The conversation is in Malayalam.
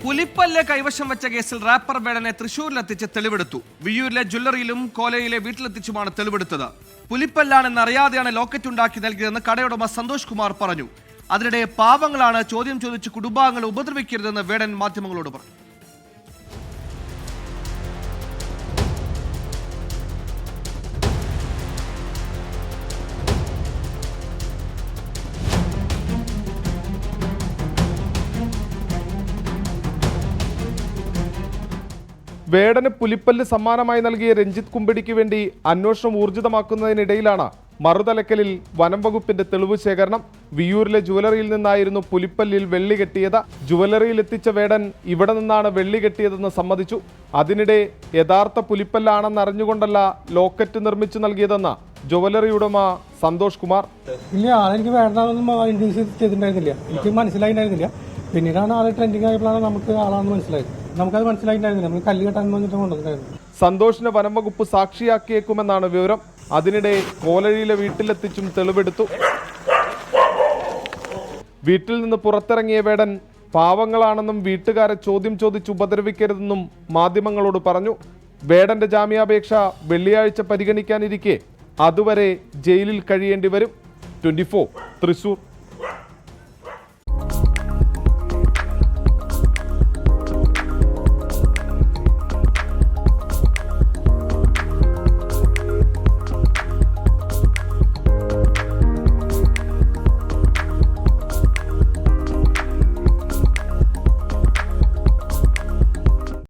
പുലിപ്പല്ല് കൈവശം വെച്ച കേസിൽ റാപ്പർ വേടനെ തൃശൂരിലെത്തിച്ച് തെളിവെടുത്തു. വിയ്യൂരിലെ ജ്വല്ലറിയിലും കോലയിലെ വീട്ടിലെത്തിച്ചുമാണ് തെളിവെടുത്തത്. പുലിപ്പല്ലാണെന്ന് അറിയാതെയാണ് ലോക്കറ്റ് ഉണ്ടാക്കി നൽകിയതെന്ന് കടയുടമ സന്തോഷ് കുമാർ പറഞ്ഞു. അതിനിടെ പാവങ്ങളാണ് ചോദ്യം ചോദിച്ച് കുടുംബാംഗങ്ങളെ ഉപദ്രവിക്കരുതെന്ന് വേടൻ മാധ്യമങ്ങളോട് പറഞ്ഞു. വേടന് പുലിപ്പല്ല് സമ്മാനമായി നൽകിയ രഞ്ജിത്ത് കുമ്പടിക്ക് വേണ്ടി അന്വേഷണം ഊർജിതമാക്കുന്നതിനിടയിലാണ് മറുതലക്കലിൽ വനം വകുപ്പിന്റെ തെളിവ് ശേഖരണം. വിയ്യൂരിലെ ജുവലറിയിൽ നിന്നായിരുന്നു പുലിപ്പല്ലിൽ വെള്ളി കെട്ടിയത്. ജുവലറിയിൽ എത്തിച്ച വേടൻ ഇവിടെ നിന്നാണ് വെള്ളി കെട്ടിയതെന്ന് സമ്മതിച്ചു. അതിനിടെ യഥാർത്ഥ പുലിപ്പല്ലാണെന്ന് അറിഞ്ഞുകൊണ്ടല്ല ലോക്കറ്റ് നിർമ്മിച്ചു നൽകിയതെന്ന് ജുവലറി ഉടമ സന്തോഷ് കുമാർ. ഇല്ല, അതെനിക്ക് വേണ്ടതൊന്നും ഇൻഡ്യൂസ് ചെയ്തിട്ടുണ്ടായിരുന്നില്ല, എനിക്ക് മനസ്സിലായിട്ടുണ്ടായിരുന്നില്ല. പിന്നീടാണ് ആളെ ട്രെൻഡിങ് ആയപ്പോഴാണ് നമുക്ക് ആളാണെന്ന് മനസ്സിലായത്. നമുക്കത് മനസ്സിലായിട്ടുണ്ടായിരുന്നില്ല, നമ്മൾ കല്ല് കെട്ടാൻ വന്നിട്ട് കൊണ്ടുവന്നിട്ടായിരുന്നു. സന്തോഷിനെ വനം വകുപ്പ് സാക്ഷിയാക്കിയേക്കുമെന്നാണ് വിവരം. അതിനിടെ കോലഴിയിലെ വീട്ടിലെത്തിച്ചും തെളിവെടുത്തു. വീട്ടിൽ നിന്ന് പുറത്തിറങ്ങിയ വേടൻ പാവങ്ങളാണെന്നും വീട്ടുകാരെ ചോദ്യം ചോദിച്ച് ഉപദ്രവിക്കരുതെന്നും മാധ്യമങ്ങളോട് പറഞ്ഞു. വേടന്റെ ജാമ്യാപേക്ഷ വെള്ളിയാഴ്ച പരിഗണിക്കാനിരിക്കെ അതുവരെ ജയിലിൽ കഴിയേണ്ടി വരും. 24 തൃശൂർ.